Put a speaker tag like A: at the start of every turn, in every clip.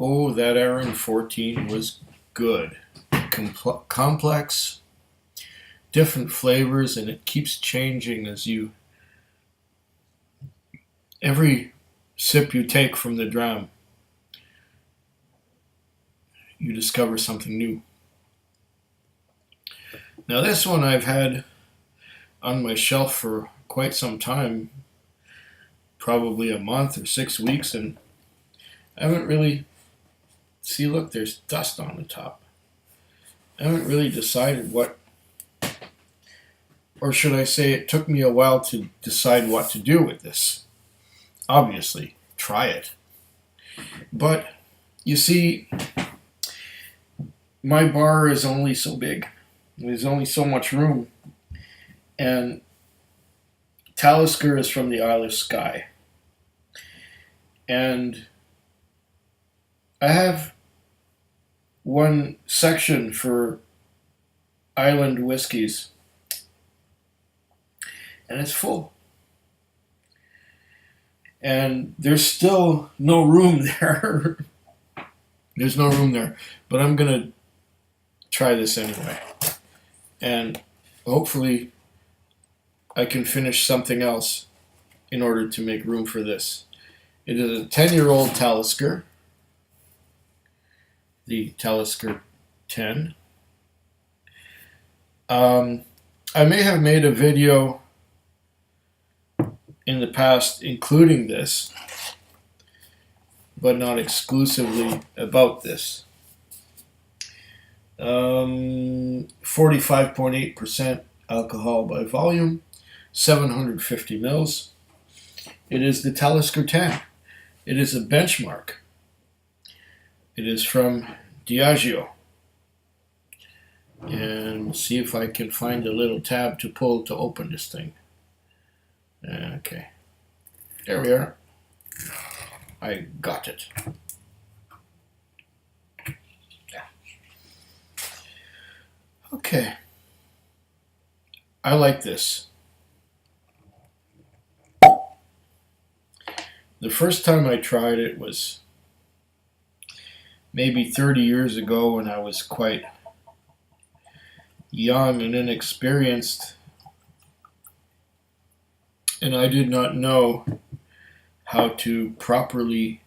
A: Oh, that Aaron 14 was good. Complex, different flavors, and it keeps changing as you... Every sip you take from the dram, you discover something new. Now this one I've had on my shelf for quite some time, probably a month or 6 weeks, and I haven't really... See, look, there's dust on the top. I haven't really decided what... Or should I say it took me a while to decide what to do with this. Obviously, try it. But, you see, my bar is only so big. There's only so much room. And Talisker is from the Isle of Skye. And I have one section for island whiskies. And it's full. And there's still no room there. There's no room there. But I'm going to try this anyway. And hopefully I can finish something else in order to make room for this. It is a 10-year-old Talisker. The Talisker 10. I may have made a video in the past including this, but not exclusively about this. 45.8% alcohol by volume, 750 mils. It is the Talisker 10. It is a benchmark. It is from Diageo. And see if I can find a little tab to pull to open this thing. Okay. There we are. I got it. Yeah. Okay. I like this. The first time I tried it was maybe 30 years ago when I was quite young and inexperienced, and I did not know how to properly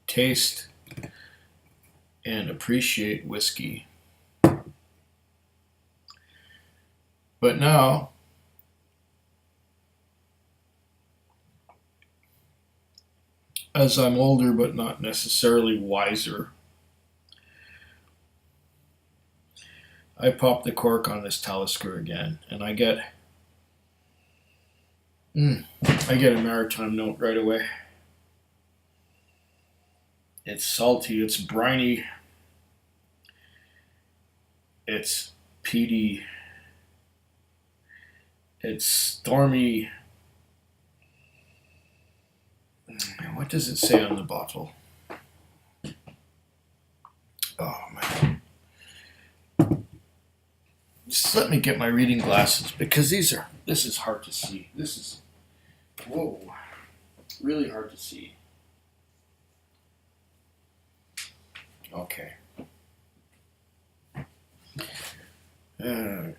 A: taste and appreciate whiskey. But now, as I'm older but not necessarily wiser, I pop the cork on this Talisker again, and I get a maritime note right away. It's salty, it's briny, it's peaty, it's stormy. What does it say on the bottle? Oh man. Just let me get my reading glasses, because this is hard to see. This is, whoa, really hard to see. Okay. They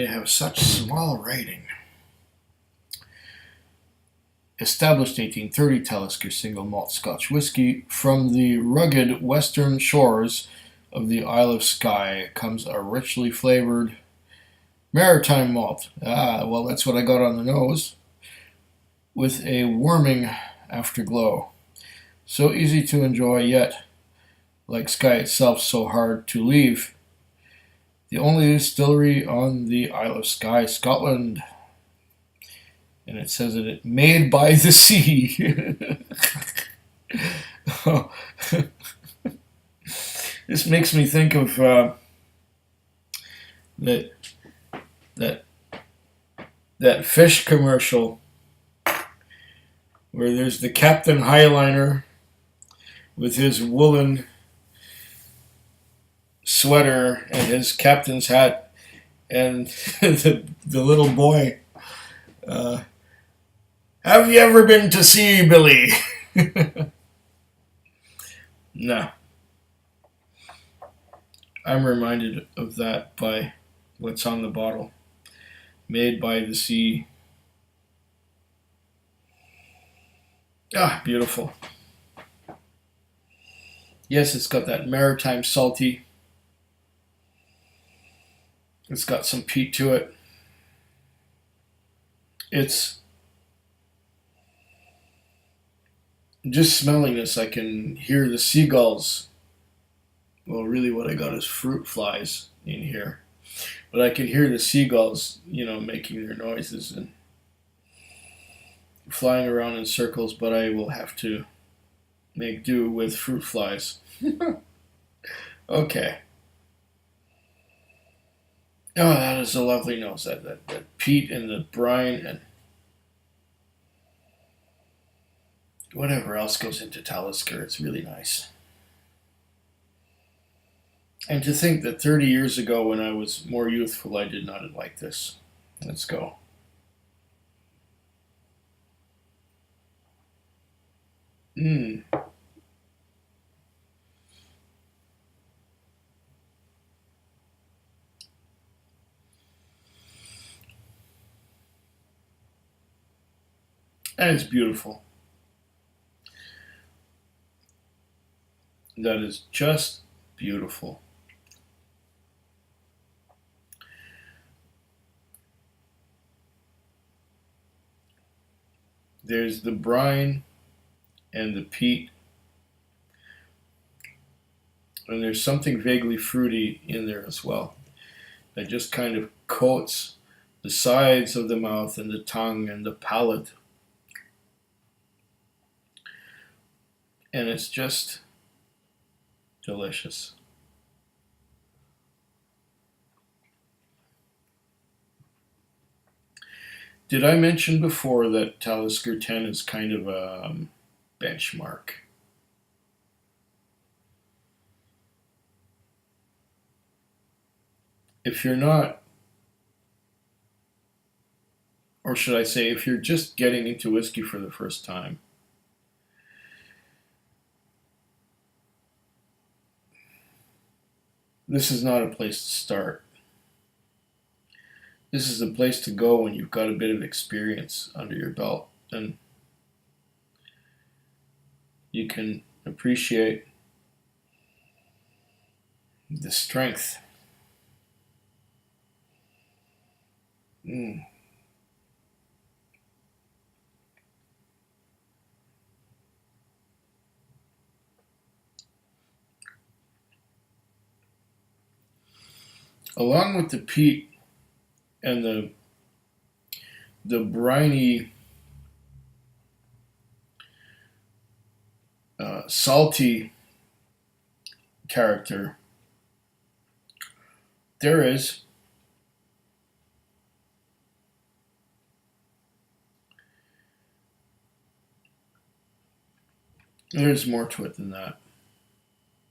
A: have such small writing. Established 1830 Talisker single malt Scotch whiskey from the rugged western shores of the Isle of Skye comes a richly flavored maritime malt. Ah, well, that's what I got on the nose. With a warming afterglow. So easy to enjoy, yet, like Skye itself, so hard to leave. The only distillery on the Isle of Skye, Scotland. And it says that it's made by the sea. Oh. This makes me think of that fish commercial where there's the Captain Highliner with his woolen sweater and his captain's hat, and the little boy. Have you ever been to sea, Billy? No, I'm reminded of that by what's on the bottle. Made by the sea. Ah, beautiful. Yes, it's got that maritime salty. It's got some peat to it. It's just smelling this, I can hear the seagulls. Well, really, what I got is fruit flies in here. But I can hear the seagulls, making their noises and flying around in circles, but I will have to make do with fruit flies. Okay. Oh, that is a lovely nose. That peat and the brine and whatever else goes into Talisker. It's really nice. And to think that 30 years ago, when I was more youthful, I did not like this. Let's go. Mmm. That is beautiful. That is just beautiful. There's the brine and the peat, and there's something vaguely fruity in there as well that just kind of coats the sides of the mouth and the tongue and the palate. And it's just delicious. Did I mention before that Talisker 10 is kind of a benchmark? If you're not, or should I say, if you're just getting into whiskey for the first time, this is not a place to start. This is a place to go when you've got a bit of experience under your belt and you can appreciate the strength. Mm. Along with the peat and the briny, salty character, there's more to it than that.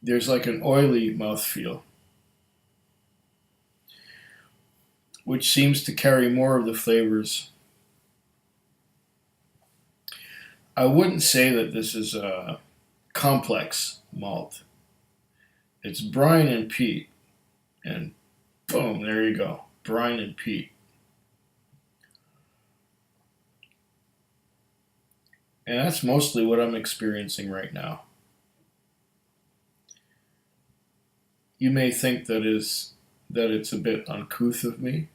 A: There's like an oily mouthfeel, which seems to carry more of the flavors. I wouldn't say that this is a complex malt. It's brine and peat, and boom, there you go. Brine and peat. And that's mostly what I'm experiencing right now. You may think that it's a bit uncouth of me.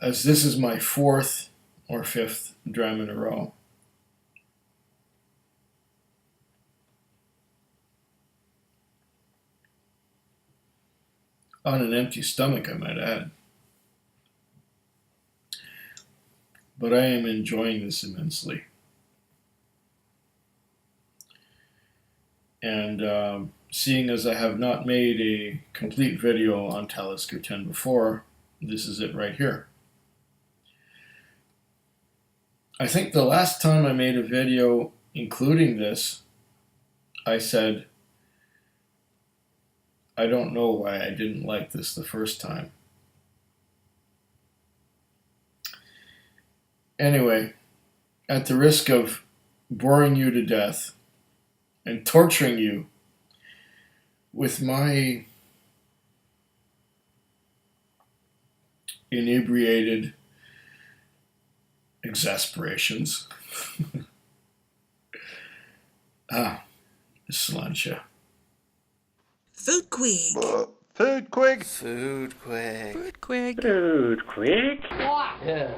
A: As this is my fourth or fifth dram in a row. On an empty stomach, I might add. But I am enjoying this immensely. And seeing as I have not made a complete video on Talisker 10 before, this is it right here. I think the last time I made a video including this, I said, I don't know why I didn't like this the first time. Anyway, at the risk of boring you to death and torturing you with my inebriated exasperations. Slancha.
B: Food quick.
C: Food quick.
D: Food quick.
B: Food quick.
E: Food quick.
D: Yeah.